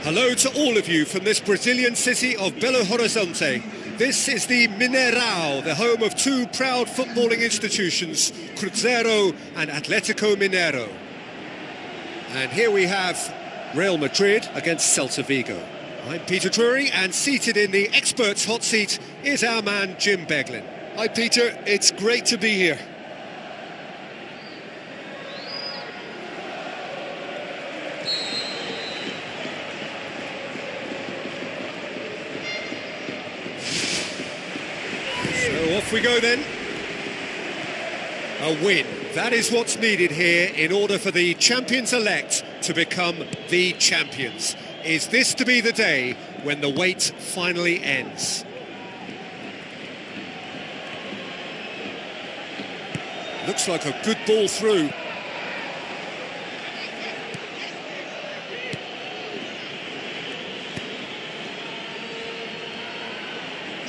Hello to all of you from this Brazilian city of Belo Horizonte. This is the Mineirão, the home of two proud footballing institutions, Cruzeiro and Atlético Mineiro. And here we have Real Madrid against Celta Vigo. I'm Peter Drury, and seated in the experts' hot seat is our man Jim Beglin. Hi Peter, it's great to be here. So off we go then. A win. That is what's needed here in order for the champions-elect to become the champions. Is this to be the day when the wait finally ends? Looks like a good ball through.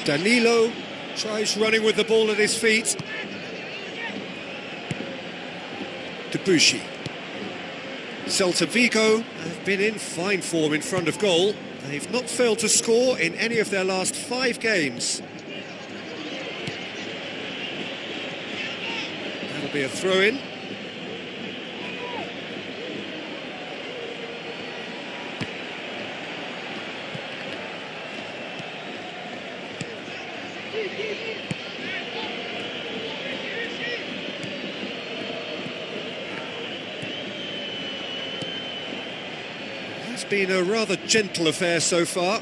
Danilo tries running with the ball at his feet. Debuchy. Celta Vigo have been in fine form in front of goal. They've not failed to score in any of their last 5 games. That'll be a throw-in. It's been a rather gentle affair so far.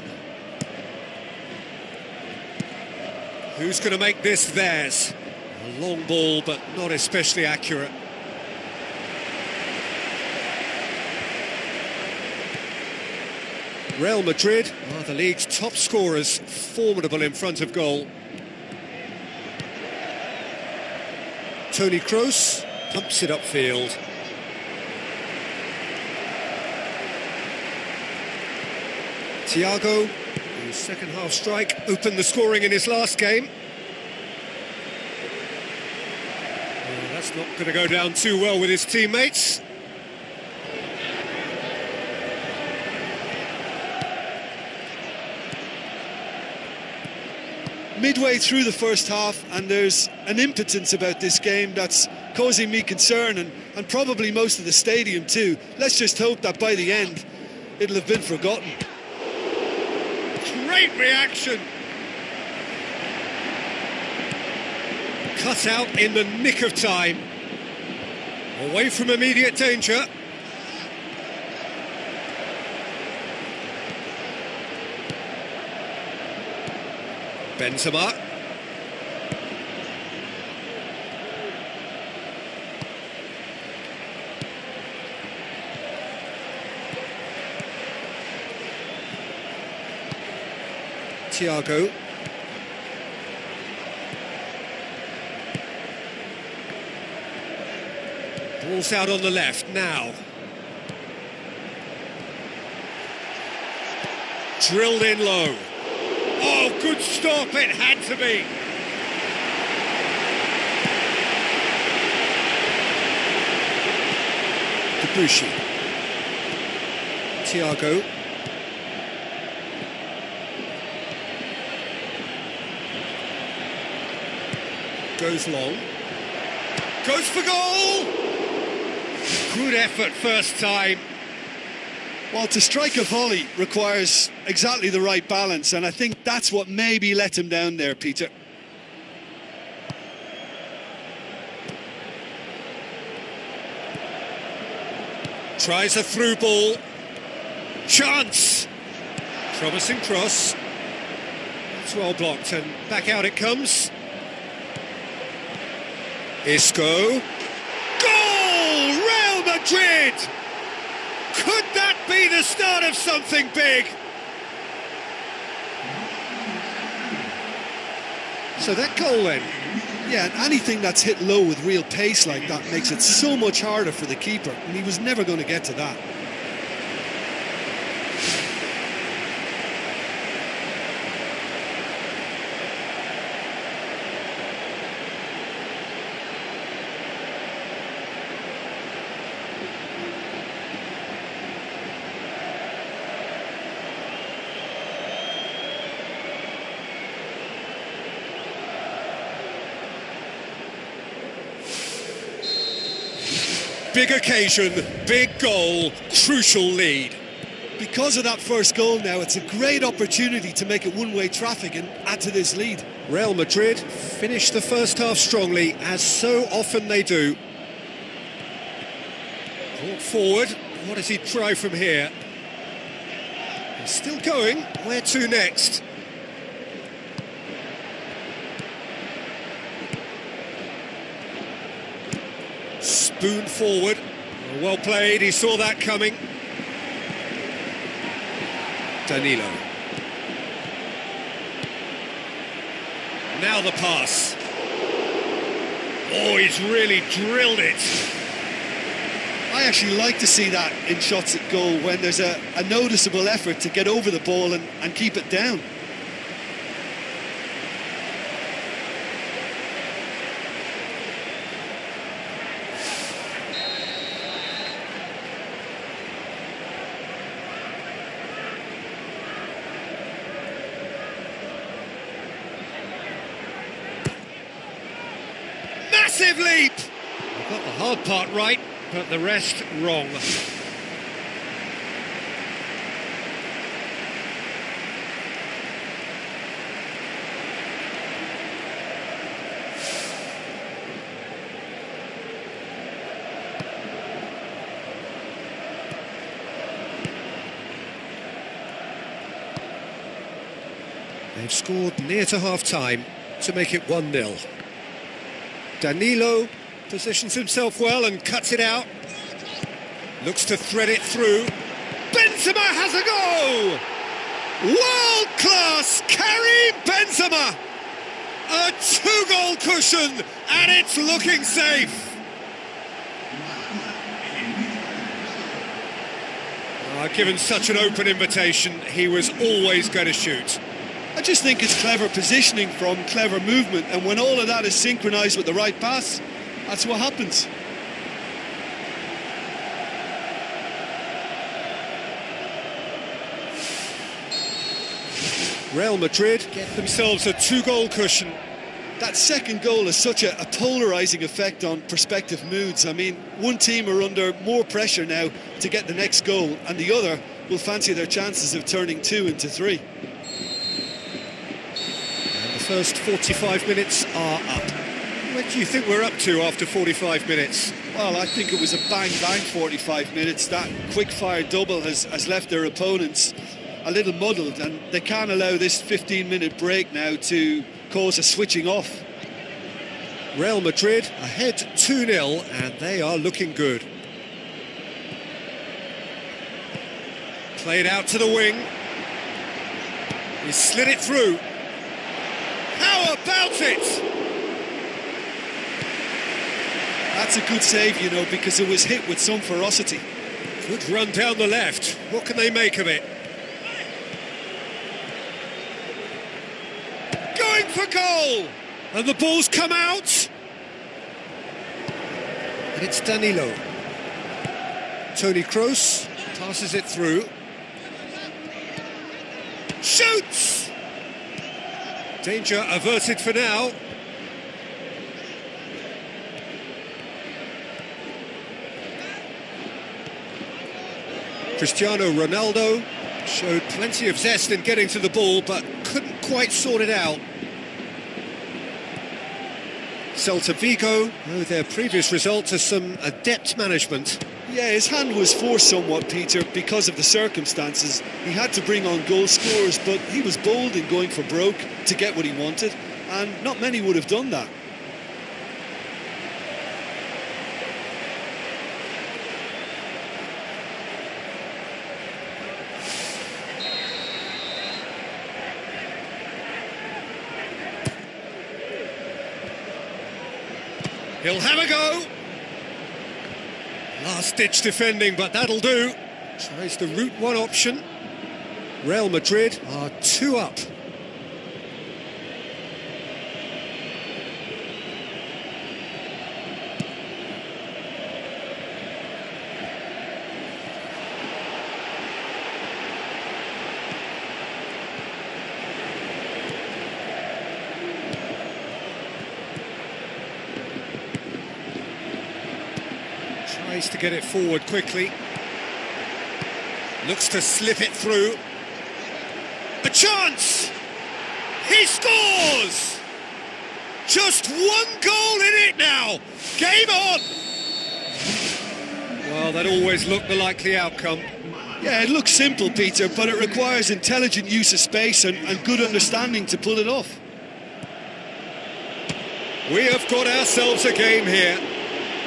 Who's going to make this theirs? A long ball, but not especially accurate. Real Madrid are the league's top scorers, formidable in front of goal. Toni Kroos pumps it upfield. Thiago, whose second half strike opened the scoring in his last game. Well, that's not going to go down too well with his teammates. Midway through the first half, and there's an impotence about this game that's causing me concern, and probably most of the stadium too. Let's just hope that by the end it'll have been forgotten. Great reaction! Cut out in the nick of time. Away from immediate danger. Benzema. Thiago. Ball's out on the left now. Drilled in low. Oh, good stop, it had to be. Debuchy. Thiago. goes long. Goes for goal! Good effort first time. Well, to strike a volley requires exactly the right balance, and I think that's what maybe let him down there, Peter. Tries a through ball. Chance! Promising cross. It's well blocked, and back out it comes. Isco. Goal! Real Madrid! Could that be the start of something big? So that goal then. Yeah, and anything that's hit low with real pace like that makes it so much harder for the keeper, and he was never going to get to that. Big occasion, big goal, crucial lead. Because of that first goal now, it's a great opportunity to make it one-way traffic and add to this lead. Real Madrid finished the first half strongly, as so often they do. Brought forward, what does he try from here? He's still going, where to next? Spoon forward, well played, he saw that coming. Danilo. Now the pass. Oh, he's really drilled it. I actually like to see that in shots at goal, when there's a noticeable effort to get over the ball and keep it down. Massive leap! Got the hard part right, but the rest wrong. They've scored near to half-time to make it 1-0. Danilo positions himself well and cuts it out. Looks to thread it through. Benzema has a go! World-class Karim Benzema! A two-goal cushion, and it's looking safe. Given such an open invitation, he was always going to shoot. I just think it's clever positioning from clever movement, and when all of that is synchronised with the right pass, that's what happens. Real Madrid get themselves a two-goal cushion. That second goal has such a polarising effect on prospective moods. I mean, one team are under more pressure now to get the next goal, and the other will fancy their chances of turning 2 into 3. First 45 minutes are up. What do you think we're up to after 45 minutes? Well, I think it was a bang-bang 45 minutes. That quick-fire double has left their opponents a little muddled, and they can't allow this 15-minute break now to cause a switching off. Real Madrid ahead 2-0, and they are looking good. Played out to the wing. He slid it through. How about it? That's a good save, you know, because it was hit with some ferocity. Good run down the left. What can they make of it? Going for goal! And the ball's come out. And it's Danilo. Toni Kroos passes it through. Shoots! Danger averted for now. Cristiano Ronaldo showed plenty of zest in getting to the ball, but couldn't quite sort it out. Celta Vigo owe their previous result to some adept management. Yeah, his hand was forced somewhat, Peter, because of the circumstances. He had to bring on goal scorers, but he was bold in going for broke to get what he wanted, and not many would have done that. He'll have a go. Last-ditch defending, but that'll do. Tries the route one option. Real Madrid are 2 up. Tries to get it forward quickly. Looks to slip it through. A chance! He scores! Just 1 goal in it now! Game on! Well, that always looked the likely outcome. Yeah, it looks simple, Peter, but it requires intelligent use of space and good understanding to pull it off. We have got ourselves a game here.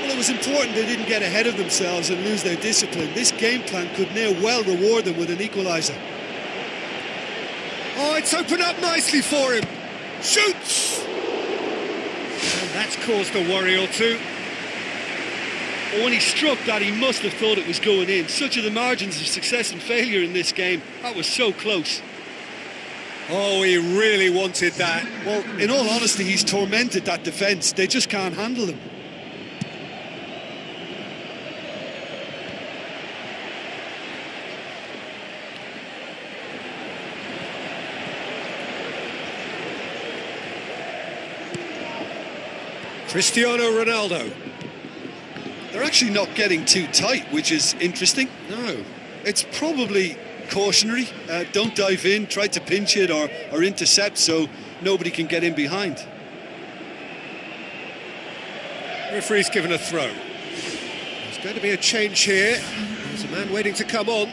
Well, it was important they didn't get ahead of themselves and lose their discipline. This game plan could now well reward them with an equaliser. Oh, it's opened up nicely for him. Shoots! And that's caused a worry or two. Well, when he struck that, he must have thought it was going in. Such are the margins of success and failure in this game. That was so close. Oh, he really wanted that. Well, in all honesty, he's tormented that defence. They just can't handle him. Cristiano Ronaldo. They're actually not getting too tight, which is interesting. No. It's probably cautionary. Don't dive in, try to pinch it or intercept so nobody can get in behind. Referee's given a throw. There's going to be a change here. There's a man waiting to come on.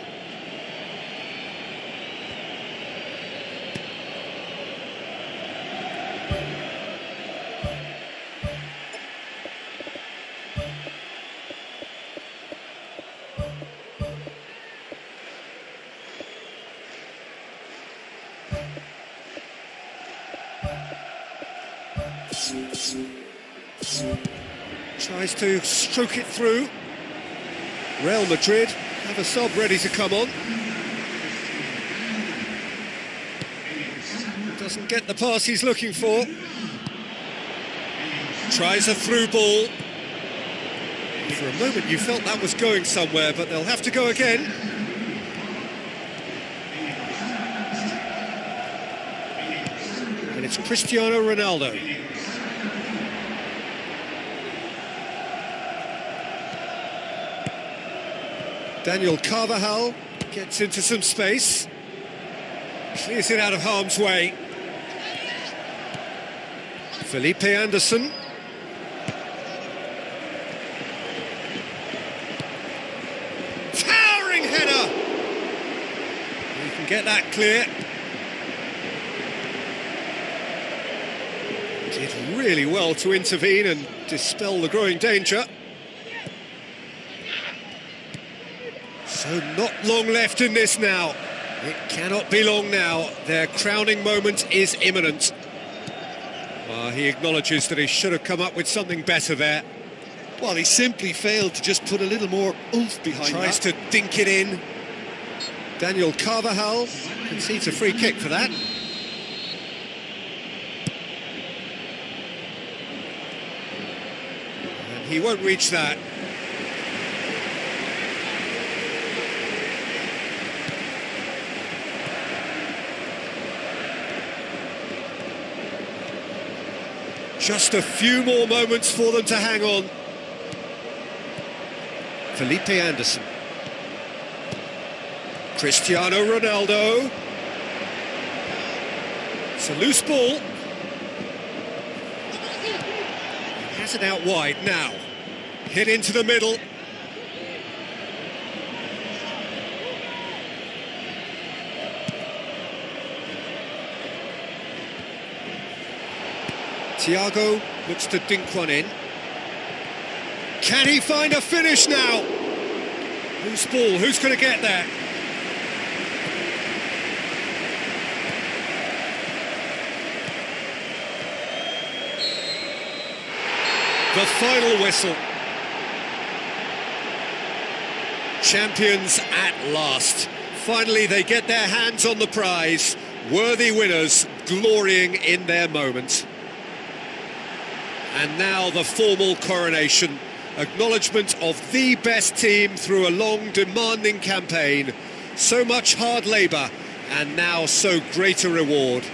Tries to stroke it through. Real Madrid have a sub ready to come on. Doesn't get the pass he's looking for. Tries a through ball. For a moment you felt that was going somewhere, but they'll have to go again. And it's Cristiano Ronaldo. Daniel Carvajal gets into some space, clears it out of harm's way. Felipe Anderson. Towering header! You can get that clear. Did really well to intervene and dispel the growing danger. So not long left in this now. It cannot be long now. Their crowning moment is imminent. He acknowledges that he should have come up with something better there. Well, he simply failed to just put a little more oomph behind Tries that. to dink it in. Daniel Carvajal concedes a free kick for that. And he won't reach that. Just a few more moments for them to hang on. Felipe Anderson. Cristiano Ronaldo. It's a loose ball. He has it out wide now. Hit into the middle. Thiago looks to dink one in. Can he find a finish now? Loose ball, who's going to get there? The final whistle. Champions at last. Finally they get their hands on the prize. Worthy winners glorying in their moment. And now the formal coronation. Acknowledgement of the best team through a long, demanding campaign. So much hard labour, and now so great a reward.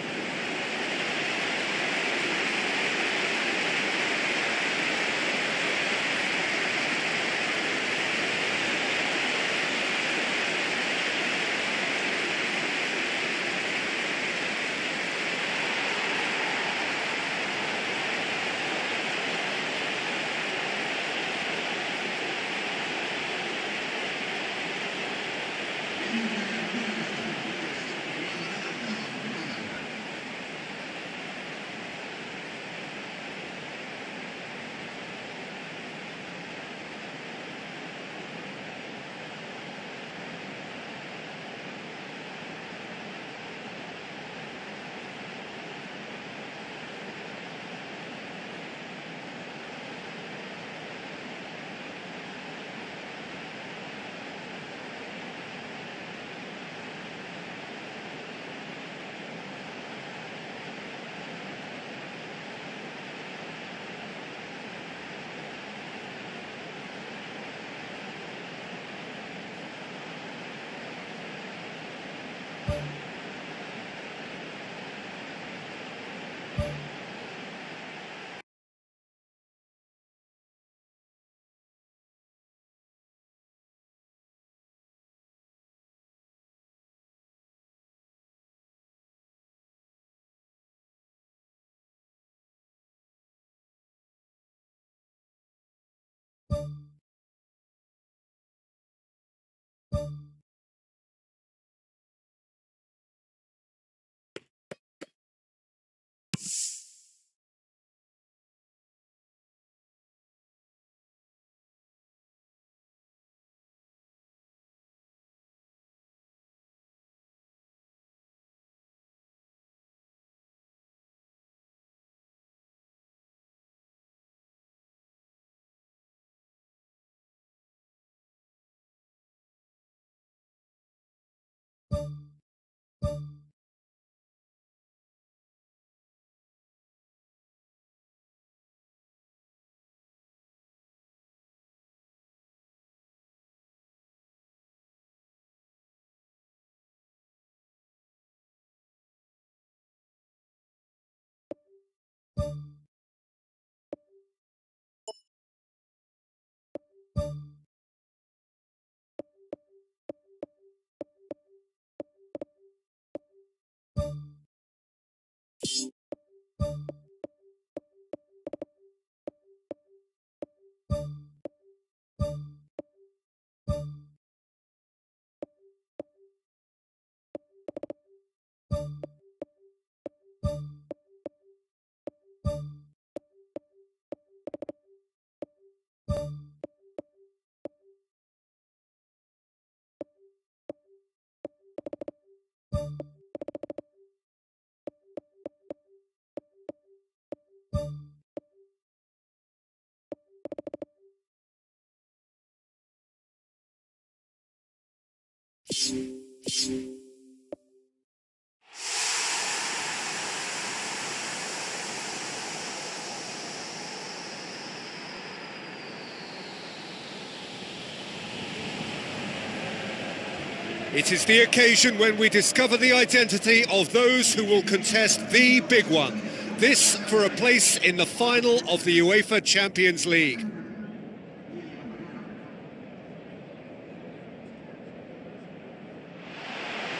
It is the occasion when we discover the identity of those who will contest the big one. This for a place in the final of the UEFA Champions League.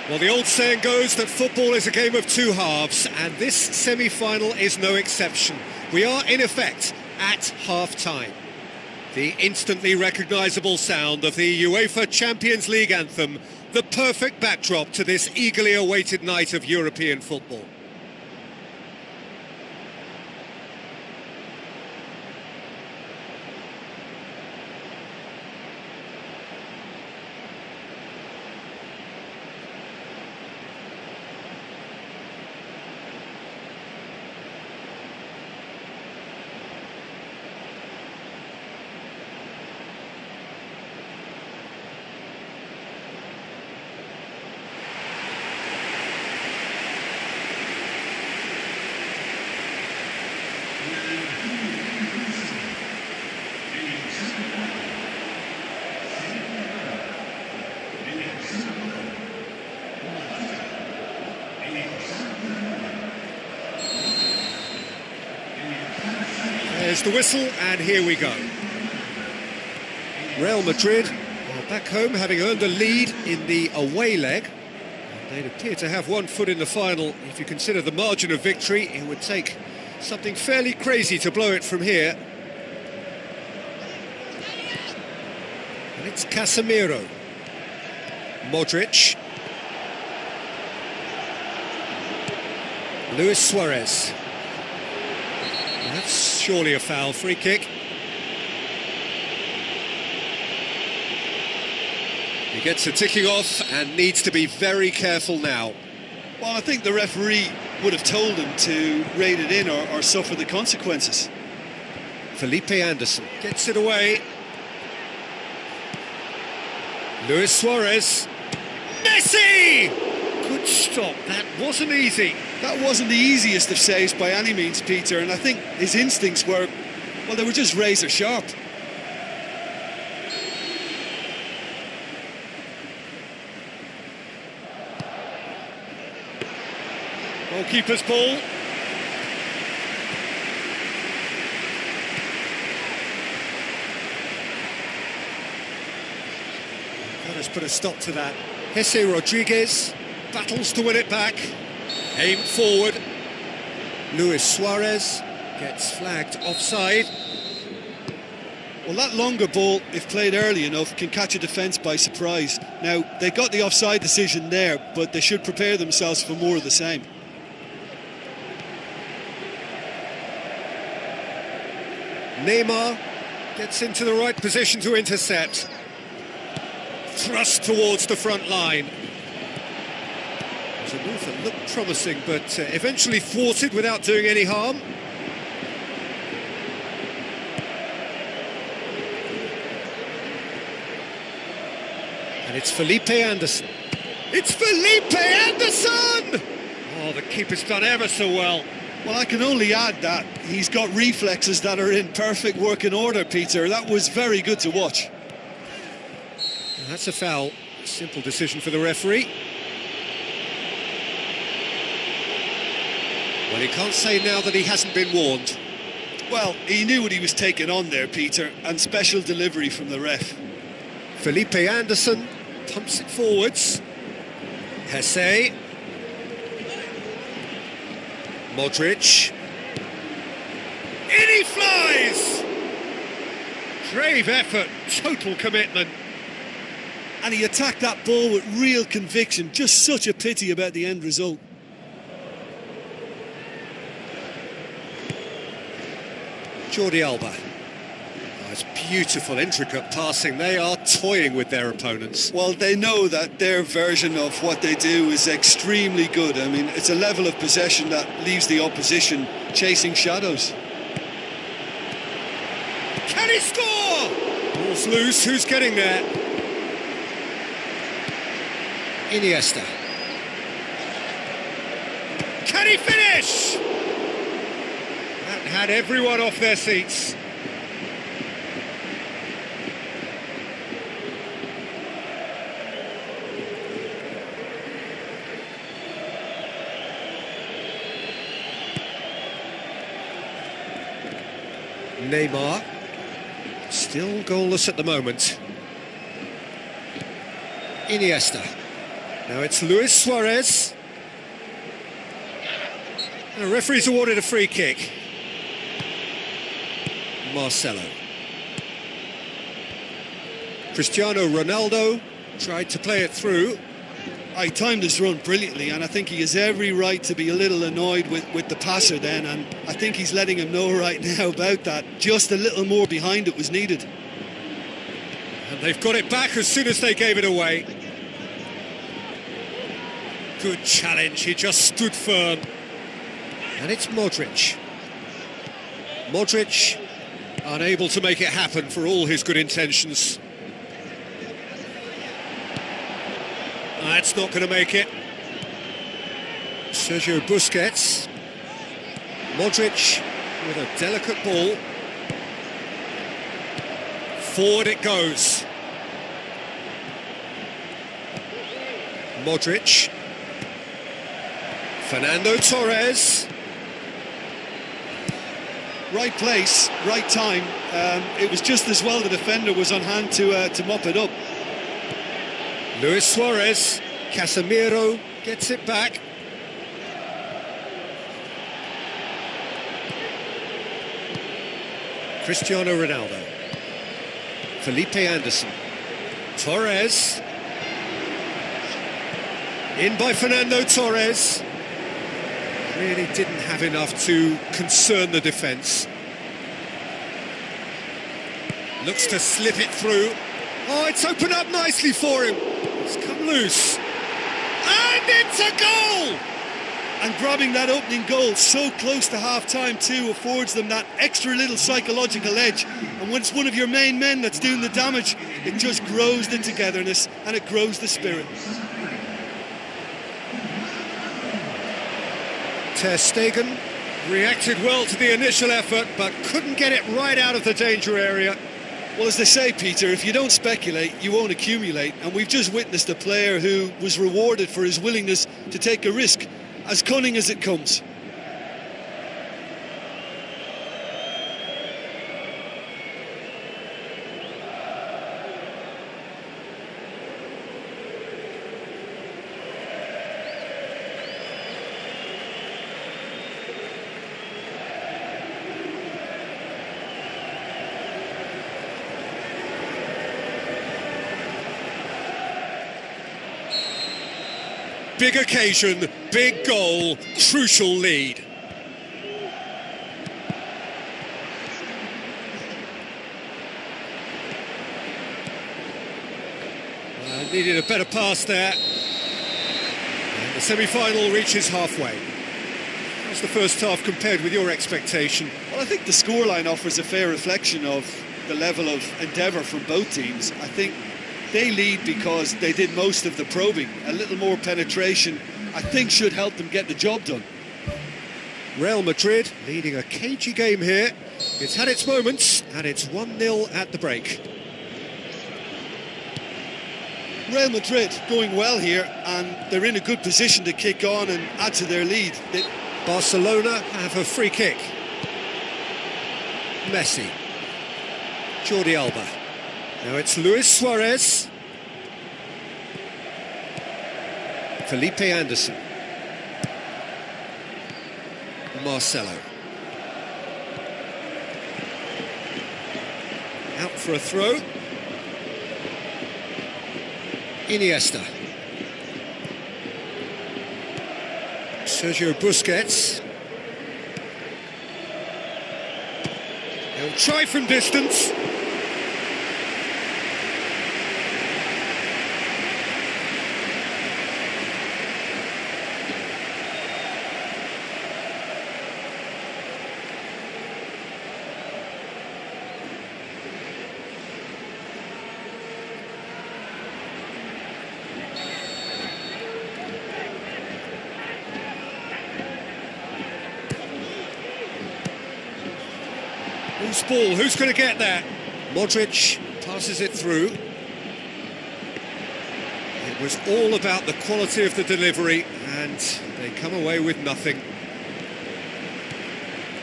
Well, the old saying goes that football is a game of two halves, and this semi-final is no exception. We are, in effect, at half-time. The instantly recognisable sound of the UEFA Champions League anthem, the perfect backdrop to this eagerly awaited night of European football. There's the whistle, and here we go. Real Madrid are back home, having earned a lead in the away leg. They'd appear to have one foot in the final. If you consider the margin of victory, it would take something fairly crazy to blow it from here. And it's Casemiro. Modric. Luis Suarez. That's surely a foul. Free kick. He gets a ticking off and needs to be very careful now. Well, I think the referee would have told him to rate it in or suffer the consequences. Felipe Anderson gets it away. Luis Suarez. Messi! Good stop. That wasn't easy. That wasn't the easiest of saves by any means, Peter, and I think his instincts were, well, they were just razor sharp. Goalkeeper's ball. That has put a stop to that. Jesse Rodriguez battles to win it back. Aimed forward. Luis Suarez gets flagged offside. Well, that longer ball, if played early enough, can catch a defence by surprise. Now, they got the offside decision there, but they should prepare themselves for more of the same. Neymar gets into the right position to intercept. Thrust towards the front line. It was a move that looked promising, but eventually thwarted without doing any harm. And it's Felipe Anderson. It's Felipe Anderson! Oh, the keeper's done ever so well. Well, I can only add that he's got reflexes that are in perfect working order, Peter. That was very good to watch. That's a foul. Simple decision for the referee. Well, he can't say now that he hasn't been warned. Well, he knew what he was taking on there, Peter, and special delivery from the ref. Felipe Anderson pumps it forwards. Jesse. Modric. In he flies! Brave effort, total commitment. And he attacked that ball with real conviction. Just such a pity about the end result. Jordi Alba. Oh, it's beautiful, intricate passing. They are toying with their opponents. Well, they know that their version of what they do is extremely good. I mean, it's a level of possession that leaves the opposition chasing shadows. Can he score? Ball's loose, who's getting there? Iniesta. Can he finish? That had everyone off their seats. Neymar, still goalless at the moment. Iniesta. Now it's Luis Suarez. The referee's awarded a free kick. Marcelo. Cristiano Ronaldo tried to play it through. I timed his run brilliantly, and I think he has every right to be a little annoyed with the passer then, and I think he's letting him know right now about that. Just a little more behind it was needed. And they've got it back as soon as they gave it away. Good challenge, he just stood firm. And it's Modric. Modric unable to make it happen for all his good intentions. That's not going to make it. Sergio Busquets. Modric with a delicate ball. Forward it goes. Modric. Fernando Torres. Right place, right time. It was just as well the defender was on hand to mop it up. Luis Suarez. Casemiro gets it back. Cristiano Ronaldo. Felipe Anderson. Torres. In by Fernando Torres. Really didn't have enough to concern the defence. Looks to slip it through. Oh, it's opened up nicely for him. It's come loose. And it's a goal! And grabbing that opening goal so close to half-time too affords them that extra little psychological edge. And when it's one of your main men that's doing the damage, it just grows the togetherness and it grows the spirit. Ter Stegen reacted well to the initial effort, but couldn't get it right out of the danger area. Well, as they say, Peter, if you don't speculate, you won't accumulate. And we've just witnessed a player who was rewarded for his willingness to take a risk, as cunning as it comes. Big occasion, big goal, crucial lead. Needed a better pass there. And the semi-final reaches halfway. How's the first half compared with your expectation? Well, I think the scoreline offers a fair reflection of the level of endeavour from both teams. I think they lead because they did most of the probing. A little more penetration, I think, should help them get the job done. Real Madrid leading a cagey game here. It's had its moments, and it's 1-0 at the break. Real Madrid going well here, and they're in a good position to kick on and add to their lead. Barcelona have a free kick. Messi. Jordi Alba. Now it's Luis Suarez. Felipe Anderson. Marcelo. Out for a throw. Iniesta. Sergio Busquets. He'll try from distance. Loose ball, who's going to get there? Modric passes it through. It was all about the quality of the delivery, and they come away with nothing.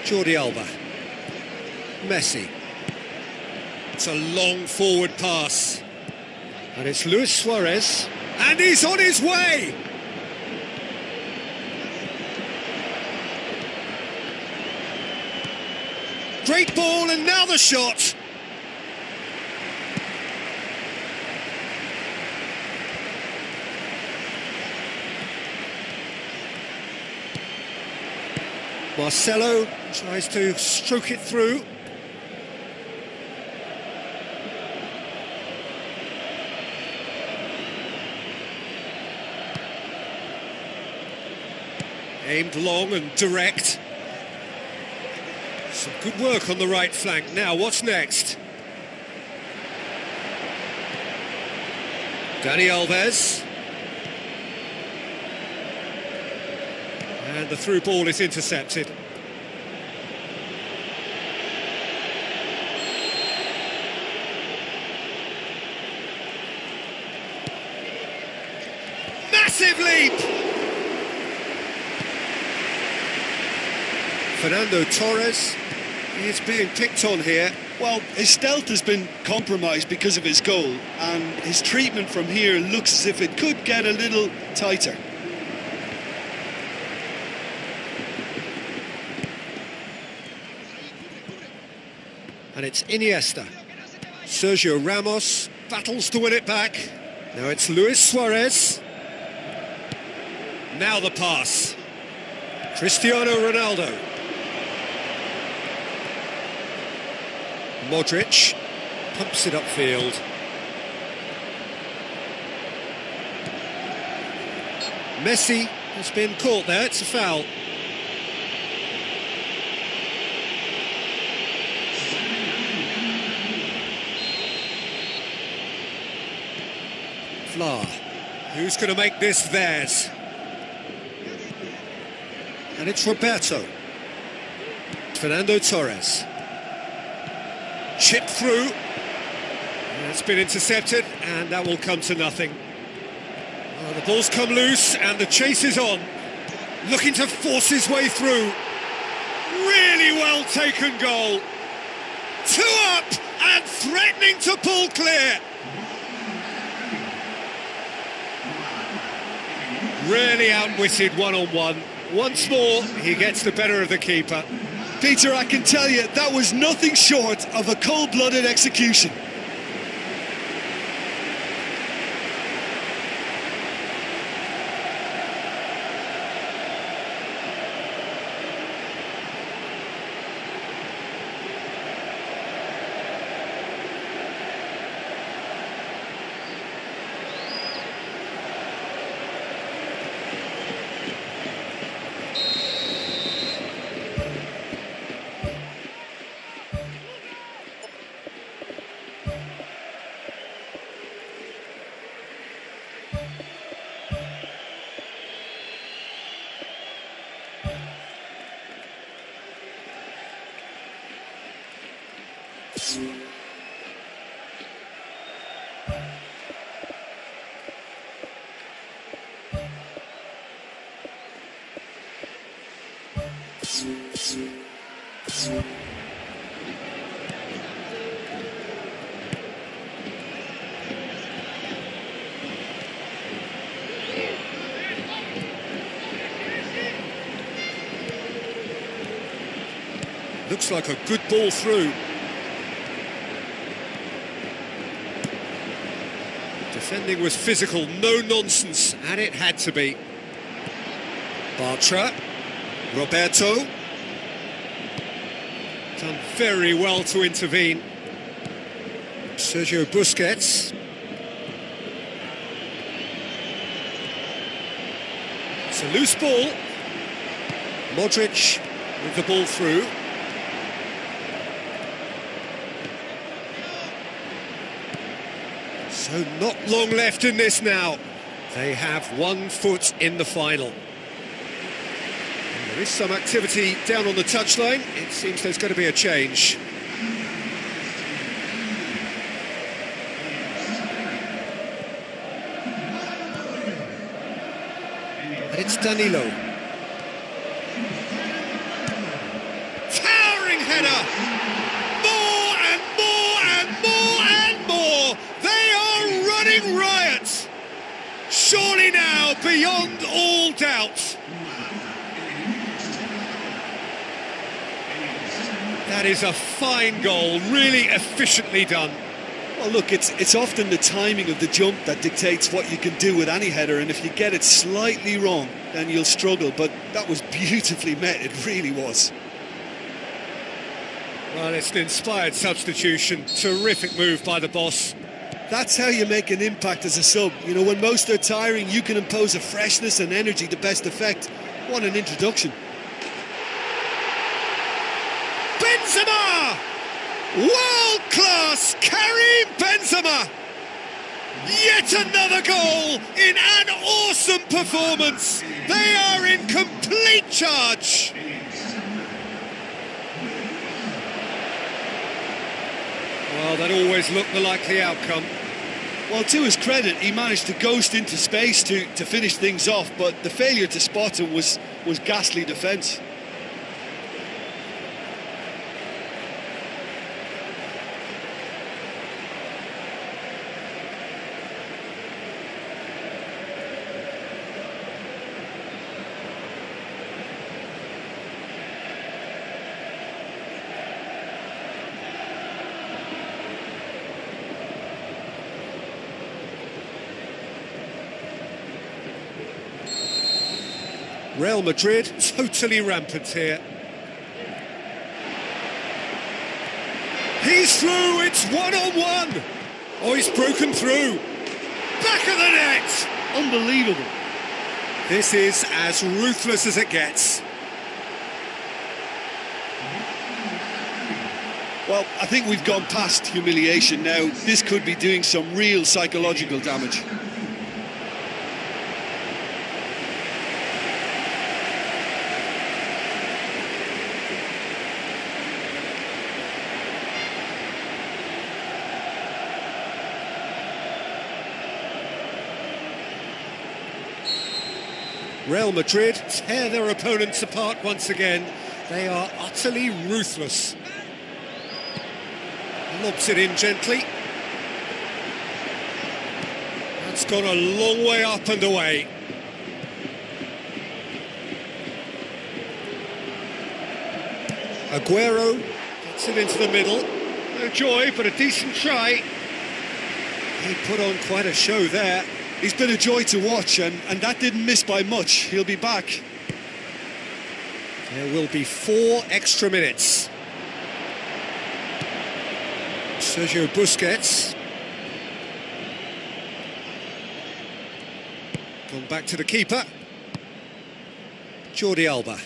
Jordi Alba. Messi. It's a long forward pass. And it's Luis Suarez. And he's on his way! Great ball, and now the shot! Marcelo tries to stroke it through. Aimed long and direct. Some good work on the right flank. Now, what's next? Dani Alves. And the through ball is intercepted. Massive leap! Fernando Torres is being picked on here. Well, his stealth has been compromised because of his goal, and his treatment from here looks as if it could get a little tighter. And it's Iniesta. Sergio Ramos battles to win it back. Now it's Luis Suarez. Now the pass. Cristiano Ronaldo. Modric pumps it upfield. Messi has been caught there, it's a foul. Vla, who's going to make this theirs? And it's Roberto. Fernando Torres. Chipped through. And it's been intercepted, and that will come to nothing. Oh, the ball's come loose, and the chase is on. Looking to force his way through. Really well taken goal. 2 up, and threatening to pull clear. Really outwitted one-on-one. Once more, he gets the better of the keeper. Peter, I can tell you, that was nothing short of a cold-blooded execution. Looks like a good ball through. Defending was physical, no nonsense, and it had to be. Bartra, Roberto. Done very well to intervene. Sergio Busquets. It's a loose ball. Modric with the ball through. So not long left in this now. They have 1 foot in the final. And there is some activity down on the touchline. It seems there's going to be a change. And it's Danilo. Towering header! More and more and more and more! They are running riot! beyond all doubt. That is a fine goal, really efficiently done. Well, look, it's often the timing of the jump that dictates what you can do with any header, and if you get it slightly wrong, then you'll struggle. But that was beautifully met, it really was. Well, it's an inspired substitution. Terrific move by the boss. That's how you make an impact as a sub. You know, when most are tiring, you can impose a freshness and energy to best effect. What an introduction. Benzema! World-class Karim Benzema! Yet another goal in an awesome performance. They are in complete charge. Well, that always looked the likely outcome. Well, to his credit, he managed to ghost into space to finish things off, but the failure to spot him was ghastly defence. Real Madrid totally rampant here. He's through, it's one-on-one. Oh, he's broken through. Back of the net. Unbelievable. This is as ruthless as it gets. Well, I think we've gone past humiliation now. This could be doing some real psychological damage. Real Madrid tear their opponents apart once again. They are utterly ruthless. Lobs it in gently. That's gone a long way up and away. Aguero gets it into the middle. No joy, but a decent try. He put on quite a show there. He's been a joy to watch, and that didn't miss by much. He'll be back. There will be 4 extra minutes. Sergio Busquets. Gone back to the keeper. Jordi Alba.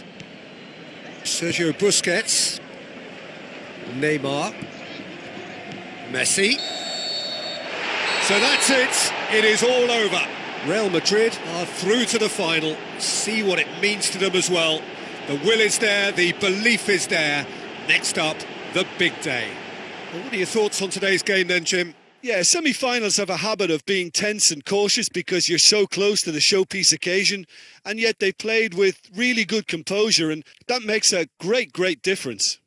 Sergio Busquets. Neymar. Messi. So that's it. It is all over. Real Madrid are through to the final. See what it means to them as well. The will is there, the belief is there. Next up, the big day. Well, what are your thoughts on today's game then, Jim? Yeah, semi-finals have a habit of being tense and cautious because you're so close to the showpiece occasion, and yet they played with really good composure, and that makes a great difference.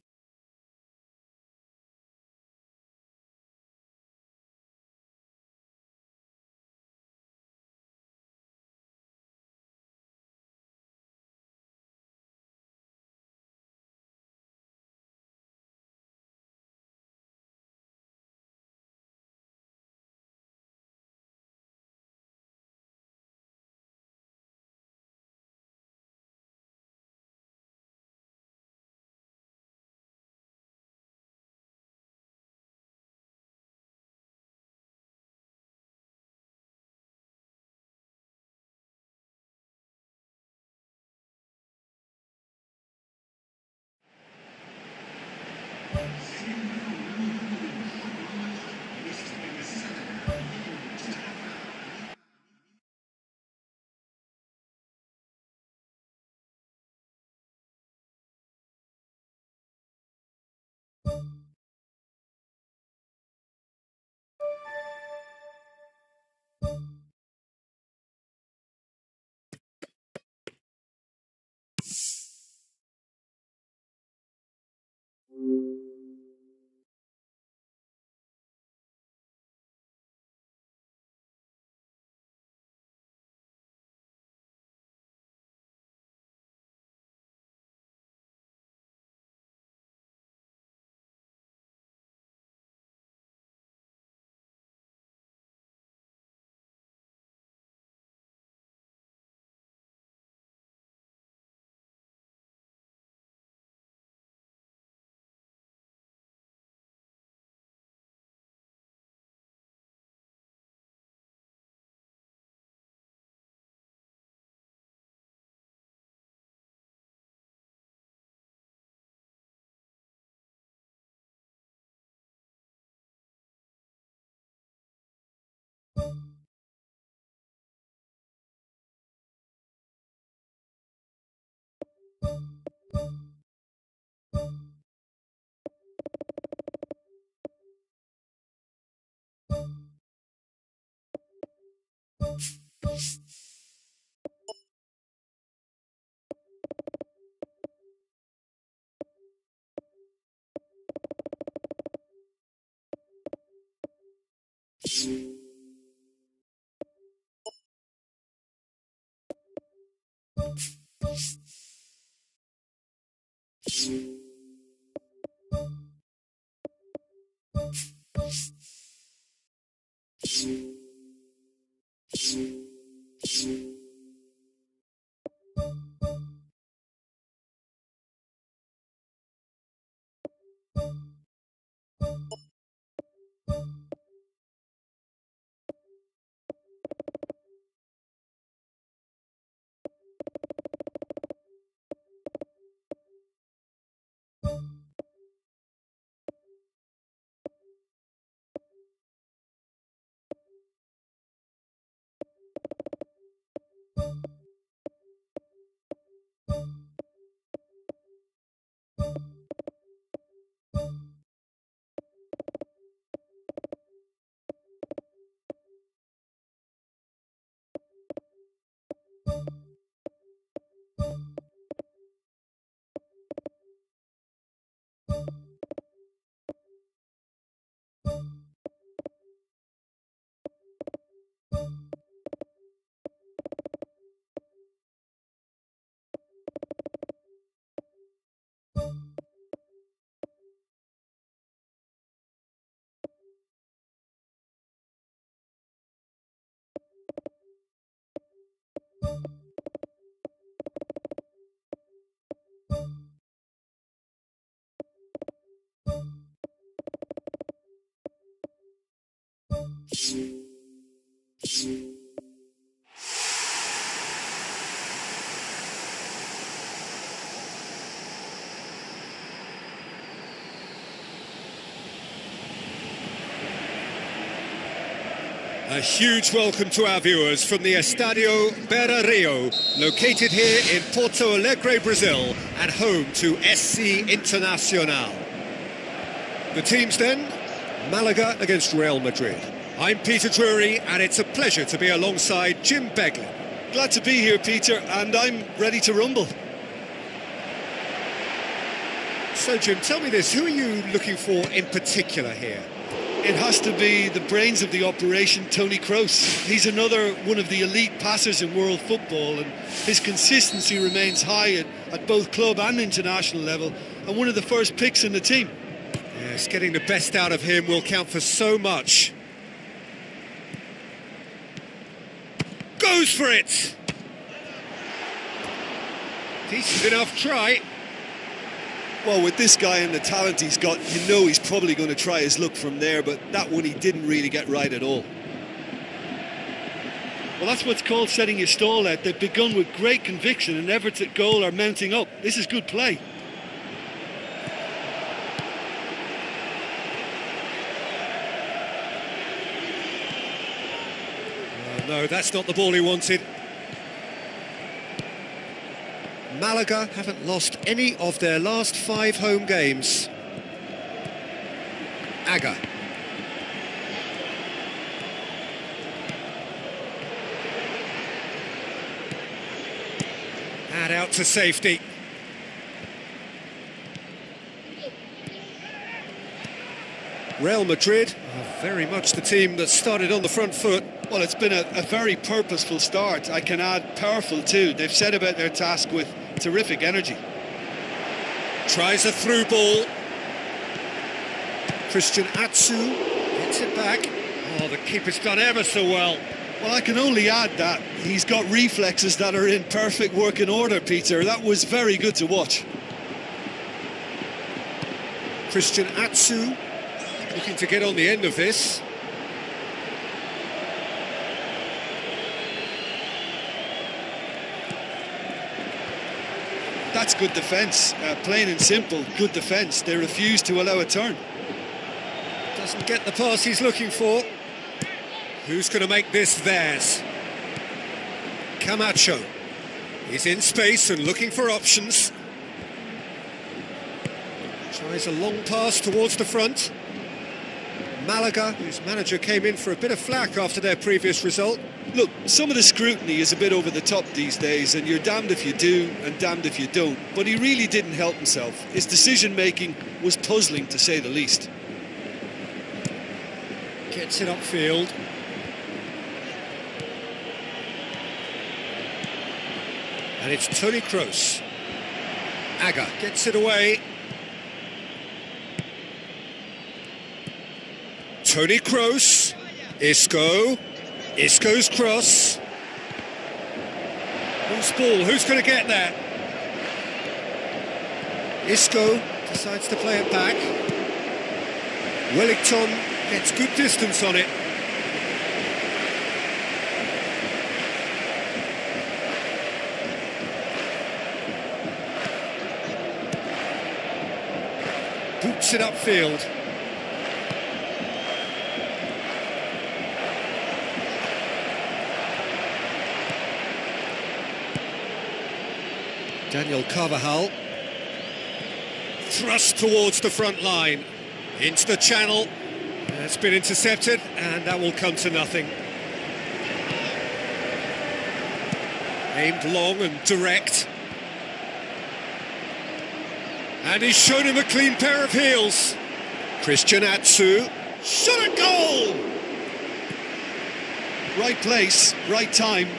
A huge welcome to our viewers from the Estadio Beira Rio, located here in Porto Alegre, Brazil, and home to SC Internacional. The teams then, Malaga against Real Madrid. I'm Peter Drury, and it's a pleasure to be alongside Jim Beglin. Glad to be here, Peter, and I'm ready to rumble. So, Jim, tell me this, who are you looking for in particular here? It has to be the brains of the operation, Toni Kroos. He's another one of the elite passers in world football, and his consistency remains high at both club and international level, and one of the first picks in the team. Yes, getting the best out of him will count for so much. Goes for it! Decent enough try. Well, with this guy and the talent he's got, you know he's probably going to try his luck from there, but that one he didn't really get right at all. Well, that's what's called setting your stall out. They've begun with great conviction, and efforts at goal are mounting up. This is good play. No, that's not the ball he wanted. Malaga haven't lost any of their last 5 home games. Aga. And out to safety. Real Madrid are very much the team that started on the front foot. Well, it's been a very purposeful start. I can add powerful too. They've set about their task with terrific energy. Tries a through ball. Christian Atsu gets it back. Oh, the keeper's done ever so well. Well, I can only add that he's got reflexes that are in perfect working order, Peter. That was very good to watch. Christian Atsu looking to get on the end of this. That's good defence, plain and simple, good defence. They refuse to allow a turn. Doesn't get the pass he's looking for. Who's going to make this theirs? Camacho. He's in space and looking for options. Tries a long pass towards the front. Malaga, whose manager came in for a bit of flack after their previous result. Look, some of the scrutiny is a bit over the top these days, and you're damned if you do and damned if you don't. But he really didn't help himself. His decision-making was puzzling, to say the least. Gets it upfield. And it's Toni Kroos. Aga gets it away. Toni Kroos. Isco. Isco's cross. Whose ball? Who's going to get there? Isco decides to play it back. Wellington gets good distance on it. Boots it upfield. Daniel Carvajal. Thrust towards the front line. Into the channel. That's been intercepted, and that will come to nothing. Aimed long and direct. And he's shown him a clean pair of heels. Christian Atsu. Shot a goal! Right place, right time.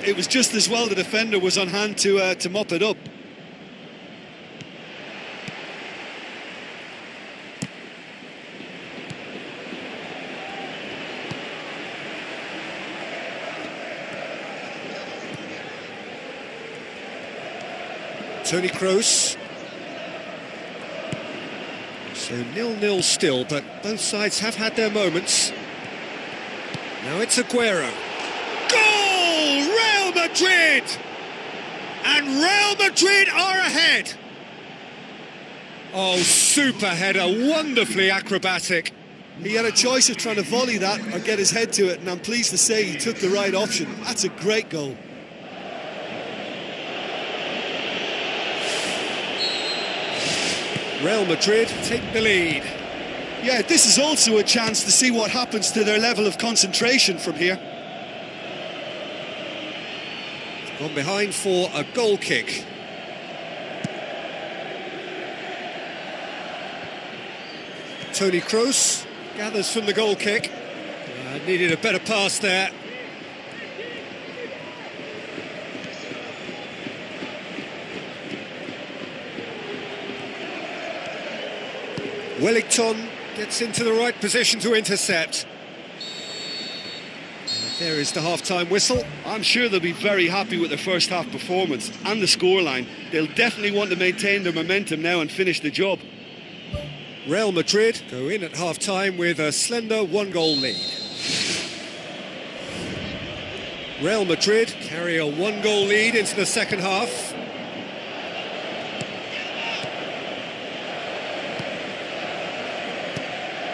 It was just as well the defender was on hand to mop it up. Toni Kroos. So 0-0 still, but both sides have had their moments. Now it's Aguero. Goal! Real Madrid! And Real Madrid are ahead. Oh, super header, wonderfully acrobatic. He had a choice of trying to volley that or get his head to it, and I'm pleased to say he took the right option. That's a great goal. Real Madrid take the lead. Yeah, this is also a chance to see what happens to their level of concentration from here. Gone behind for a goal kick. Toni Kroos gathers from the goal kick. Needed a better pass there. Wellington gets into the right position to intercept. And there is the half-time whistle. I'm sure they'll be very happy with their first half performance and the scoreline. They'll definitely want to maintain their momentum now and finish the job. Real Madrid go in at half-time with a slender one-goal lead. Real Madrid carry a one-goal lead into the second half.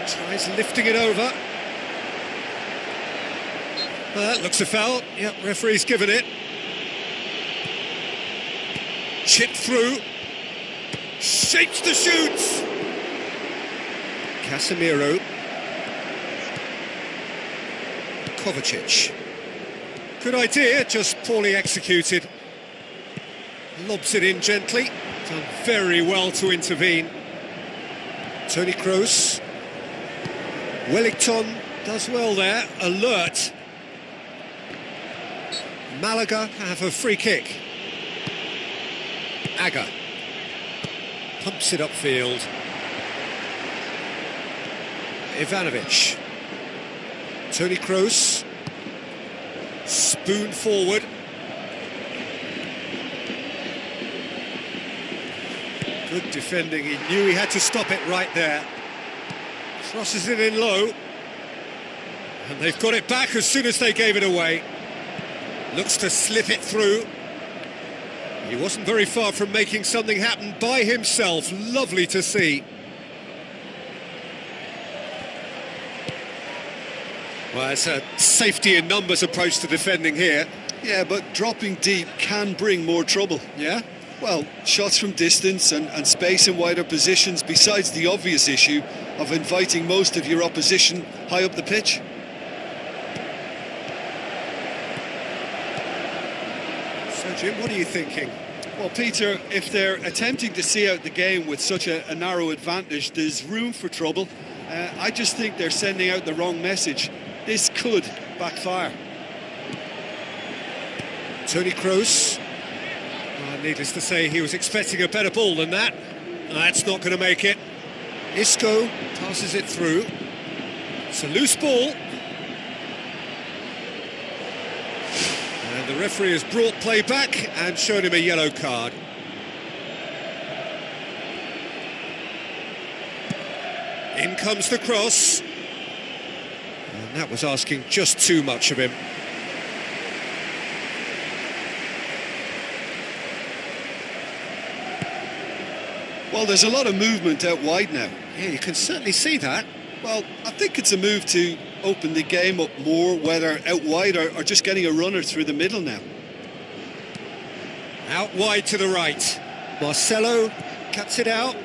Tries lifting it over. Well, that looks a foul. Yep, referee's given it. Chipped through. Shapes the shoots. Casemiro. Kovacic. Good idea, just poorly executed. Lobs it in gently. Done very well to intervene. Toni Kroos. Wellington does well there, alert. Malaga have a free kick. Aga pumps it upfield. Ivanovic. Toni Kroos. Spoon forward. Good defending, he knew he had to stop it right there. Crosses it in low. And they've got it back as soon as they gave it away. Looks to slip it through. He wasn't very far from making something happen by himself. Lovely to see. Well, it's a safety in numbers approach to defending here. Yeah, but dropping deep can bring more trouble. Yeah? Well, shots from distance and space in wider positions, besides the obvious issue of inviting most of your opposition high up the pitch. So, Jim, what are you thinking? Well, Peter, if they're attempting to see out the game with such a narrow advantage, there's room for trouble. I just think they're sending out the wrong message. This could backfire. Toni Kroos. Needless to say, he was expecting a better ball than that. That's not going to make it. Isco passes it through. It's a loose ball. And the referee has brought play back and shown him a yellow card. In comes the cross. And that was asking just too much of him. Well, there's a lot of movement out wide now. Yeah, you can certainly see that. Well, I think it's a move to open the game up more, whether out wide or just getting a runner through the middle now. Out wide to the right. Marcelo cuts it out.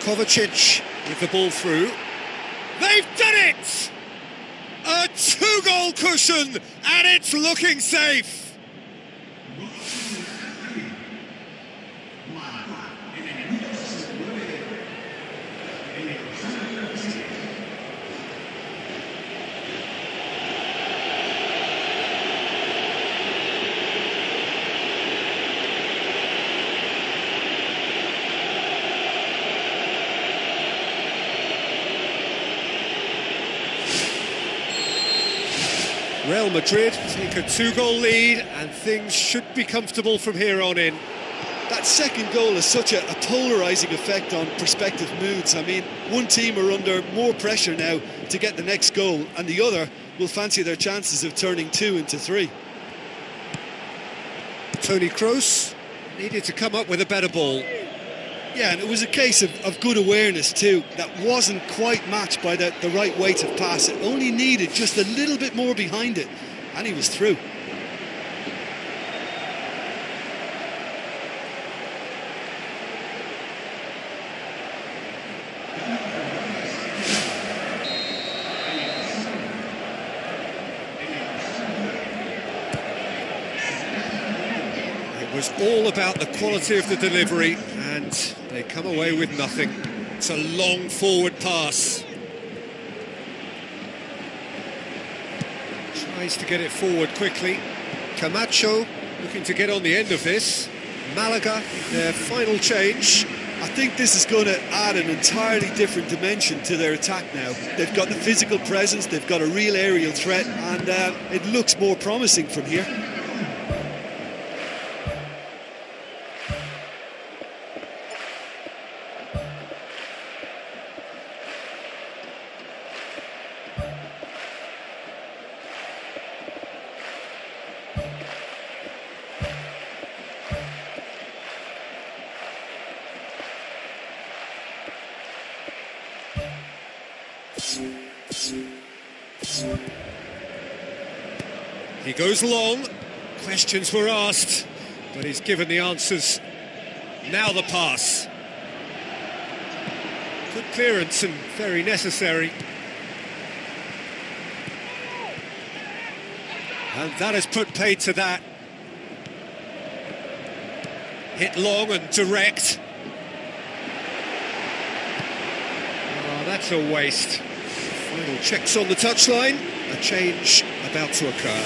Kovacic with the ball through. They've done it! A two-goal cushion, and it's looking safe. Real Madrid take a two-goal lead and things should be comfortable from here on in. That second goal has such a polarising effect on prospective moods. I mean, one team are under more pressure now to get the next goal and the other will fancy their chances of turning 2 into 3. Toni Kroos needed to come up with a better ball. Yeah, and it was a case of good awareness too. That wasn't quite matched by the right weight of pass. It only needed just a little bit more behind it, and he was through. It was all about the quality of the delivery, and they come away with nothing. It's a long forward pass. Tries to get it forward quickly. Camacho looking to get on the end of this. Malaga, their final change. I think this is going to add an entirely different dimension to their attack now. They've got the physical presence, they've got a real aerial threat, and it looks more promising from here. He goes long, questions were asked, but he's given the answers. Now the pass. Good clearance and very necessary. And that has put paid to that. Hit long and direct. Oh, that's a waste. Final checks on the touchline. A change about to occur.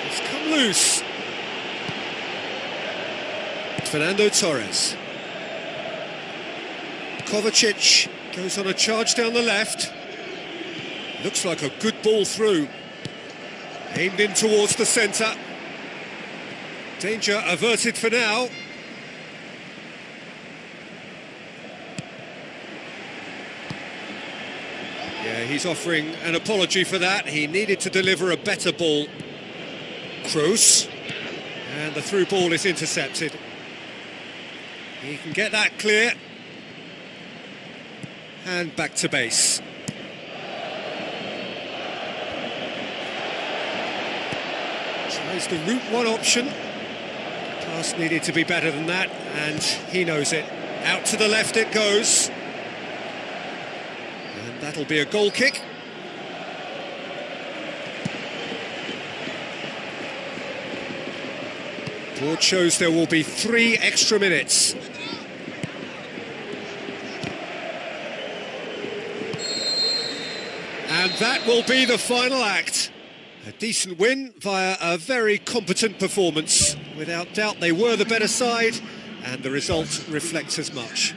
It's come loose. Fernando Torres. Kovacic goes on a charge down the left. Looks like a good ball through. Aimed in towards the centre. Danger averted for now. Yeah, he's offering an apology for that. He needed to deliver a better ball. Kroos. And the through ball is intercepted. He can get that clear. and back to base. Tries the route one option. Pass needed to be better than that, and he knows it. Out to the left it goes. And that'll be a goal kick. Board shows there will be 3 extra minutes. And that will be the final act. A decent win via a very competent performance. Without doubt, they were the better side, and the result reflects as much.